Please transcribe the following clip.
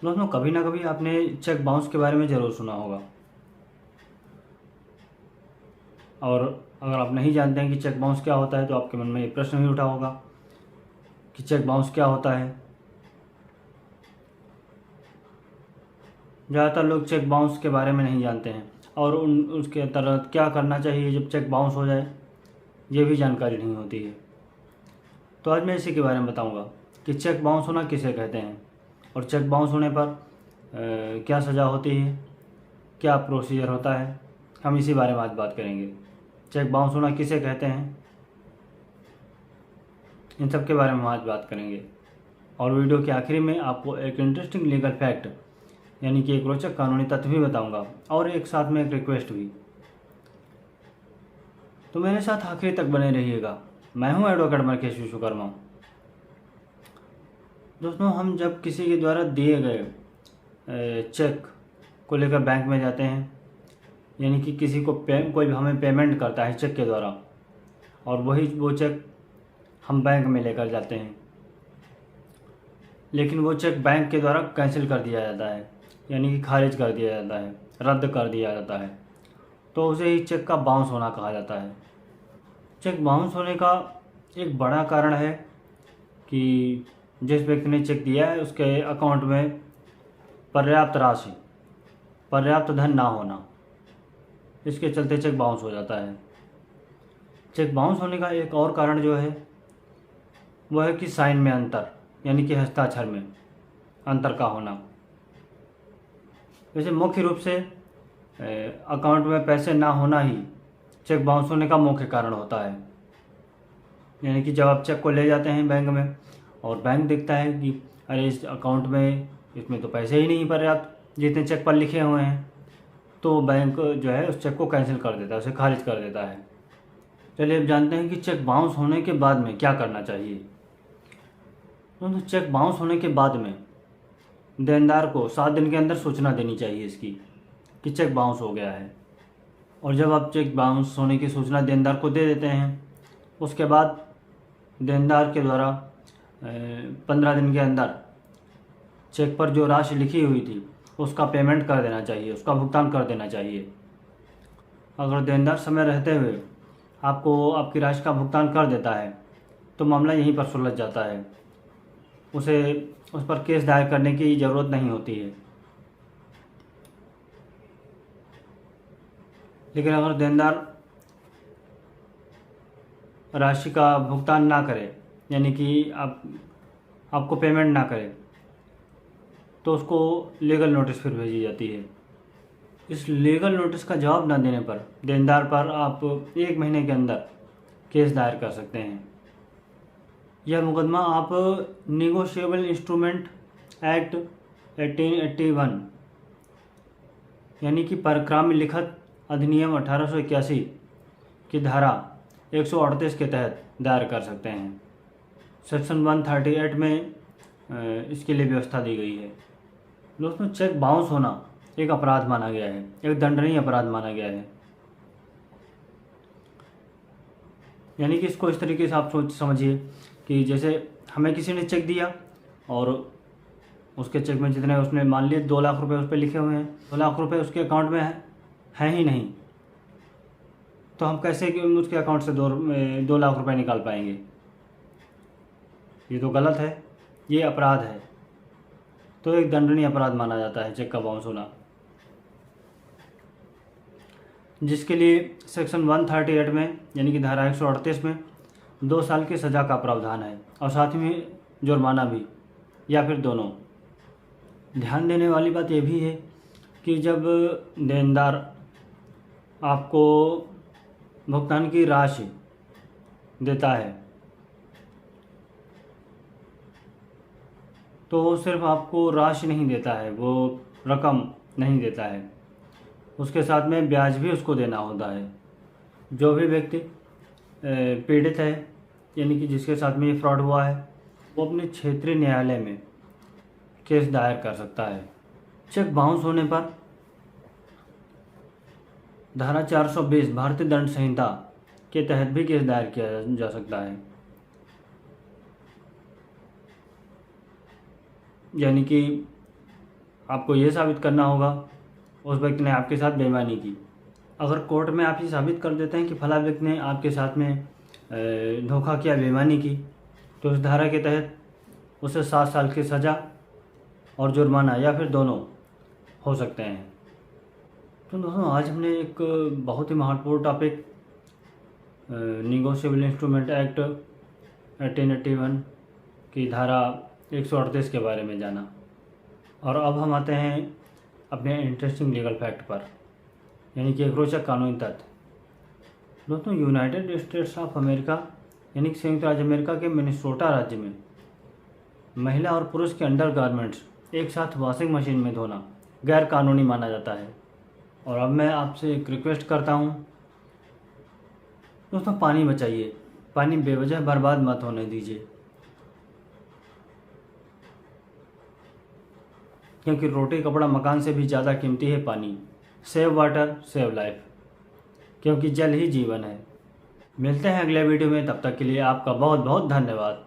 दोस्तों कभी ना कभी आपने चेक बाउंस के बारे में ज़रूर सुना होगा, और अगर आप नहीं जानते हैं कि चेक बाउंस क्या होता है तो आपके मन में ये प्रश्न भी उठा होगा कि चेक बाउंस क्या होता है। ज़्यादातर लोग चेक बाउंस के बारे में नहीं जानते हैं और उसके तहत क्या करना चाहिए जब चेक बाउंस हो जाए, ये भी जानकारी नहीं होती है। तो आज मैं इसी के बारे में बताऊंगा कि चेक बाउंस होना किसे कहते हैं और चेक बाउंस होने पर क्या सज़ा होती है, क्या प्रोसीजर होता है, हम इसी बारे में आज बात करेंगे। चेक बाउंस होना किसे कहते हैं, इन सब के बारे में हम आज बात करेंगे। और वीडियो के आखिरी में आपको एक इंटरेस्टिंग लीगल फैक्ट यानी कि एक रोचक कानूनी तथ्य भी बताऊंगा और एक साथ में एक रिक्वेस्ट भी। तो मेरे साथ आखिरी तक बने रहिएगा। मैं हूं एडवोकेट मरकेश विश्वकर्मा। दोस्तों हम जब किसी के द्वारा दिए गए चेक को लेकर बैंक में जाते हैं, यानी कि किसी को कोई हमें पेमेंट करता है चेक के द्वारा और वो चेक हम बैंक में लेकर जाते हैं, लेकिन वो चेक बैंक के द्वारा कैंसिल कर दिया जाता है, यानी कि खारिज कर दिया जाता है, रद्द कर दिया जाता है, तो उसे ही चेक का बाउंस होना कहा जाता है। चेक बाउंस होने का एक बड़ा कारण है कि जिस व्यक्ति ने चेक दिया है उसके अकाउंट में पर्याप्त राशि, पर्याप्त धन ना होना, इसके चलते चेक बाउंस हो जाता है। चेक बाउंस होने का एक और कारण जो है वह है कि साइन में अंतर, यानी कि हस्ताक्षर में अंतर का होना। वैसे मुख्य रूप से अकाउंट में पैसे ना होना ही चेक बाउंस होने का मुख्य कारण होता है। यानी कि जब आप चेक को ले जाते हैं बैंक में और बैंक देखता है कि अरे इस अकाउंट में इसमें तो पैसे ही नहीं पर्याप्त जितने चेक पर लिखे हुए हैं, तो बैंक जो है उस चेक को कैंसिल कर देता है, उसे खारिज कर देता है। चलिए अब जानते हैं कि चेक बाउंस होने के बाद में क्या करना चाहिए। तो चेक बाउंस होने के बाद में देनदार को 7 दिन के अंदर सूचना देनी चाहिए इसकी कि चेक बाउंस हो गया है। और जब आप चेक बाउंस होने की सूचना देनदार को दे देते हैं, उसके बाद देनदार के द्वारा 15 दिन के अंदर चेक पर जो राशि लिखी हुई थी उसका पेमेंट कर देना चाहिए, उसका भुगतान कर देना चाहिए। अगर देनदार समय रहते हुए आपको आपकी राशि का भुगतान कर देता है तो मामला यहीं पर सुलझ जाता है, उसे उस पर केस दायर करने की ज़रूरत नहीं होती है। लेकिन अगर देनदार राशि का भुगतान ना करे, यानी कि आपको पेमेंट ना करे, तो उसको लीगल नोटिस फिर भेजी जाती है। इस लीगल नोटिस का जवाब न देने पर देनदार पर आप 1 महीने के अंदर केस दायर कर सकते हैं। यह मुकदमा आप निगोशिएबल इंस्ट्रूमेंट एक्ट 1881 यानी कि परक्राम्य लिखत अधिनियम 1881 की धारा 138 के तहत दायर कर सकते हैं। सेक्शन 138 में इसके लिए व्यवस्था दी गई है। दोस्तों चेक बाउंस होना एक अपराध माना गया है, एक दंडनीय अपराध माना गया है। यानी कि इसको इस तरीके से आप समझिए कि जैसे हमें किसी ने चेक दिया और उसके चेक में जितने उसने मान लिए 2 लाख रुपए उस पर लिखे हुए हैं, 2 लाख रुपए उसके अकाउंट में हैं ही नहीं, तो हम कैसे कि उसके अकाउंट से 2 लाख रुपए निकाल पाएंगे? ये तो गलत है, ये अपराध है, तो एक दंडनीय अपराध माना जाता है चेक का बाउंस होना, जिसके लिए सेक्शन 138 में यानी कि धारा 138 में 2 साल की सज़ा का प्रावधान है और साथ में जुर्माना भी, या फिर दोनों। ध्यान देने वाली बात यह भी है कि जब देनदार आपको भुगतान की राशि देता है तो वो सिर्फ आपको राशि नहीं देता है, वो रकम नहीं देता है, उसके साथ में ब्याज भी उसको देना होता है। जो भी व्यक्ति पीड़ित है यानी कि जिसके साथ में ये फ्रॉड हुआ है, वो अपने क्षेत्रीय न्यायालय में केस दायर कर सकता है। चेक बाउंस होने पर धारा 420 भारतीय दंड संहिता के तहत भी केस दायर किया जा सकता है। यानी कि आपको ये साबित करना होगा उस व्यक्ति ने आपके साथ बेईमानी की। अगर कोर्ट में आप ये साबित कर देते हैं कि फला व्यक्ति ने आपके साथ में धोखा किया, बेईमानी की, तो इस धारा के तहत उसे 7 साल की सज़ा और जुर्माना या फिर दोनों हो सकते हैं। तो दोस्तों, आज हमने एक बहुत ही महत्वपूर्ण टॉपिक निगोशिएबल इंस्ट्रूमेंट एक्ट 1881 की धारा 138 के बारे में जाना। और अब हम आते हैं अपने इंटरेस्टिंग लीगल फैक्ट पर, यानी कि एक रोचक कानूनी तथ्य। दोस्तों, यूनाइटेड स्टेट्स ऑफ अमेरिका यानी कि संयुक्त राज्य अमेरिका के मिनेसोटा राज्य में महिला और पुरुष के अंडरगारमेंट्स एक साथ वॉशिंग मशीन में धोना गैर कानूनी माना जाता है। और अब मैं आपसे एक रिक्वेस्ट करता हूँ, दोस्तों पानी बचाइए, पानी बेवजह बर्बाद मत होने दीजिए, क्योंकि रोटी कपड़ा मकान से भी ज़्यादा कीमती है पानी। सेव वाटर सेव लाइफ, क्योंकि जल ही जीवन है। मिलते हैं अगले वीडियो में, तब तक के लिए आपका बहुत बहुत धन्यवाद।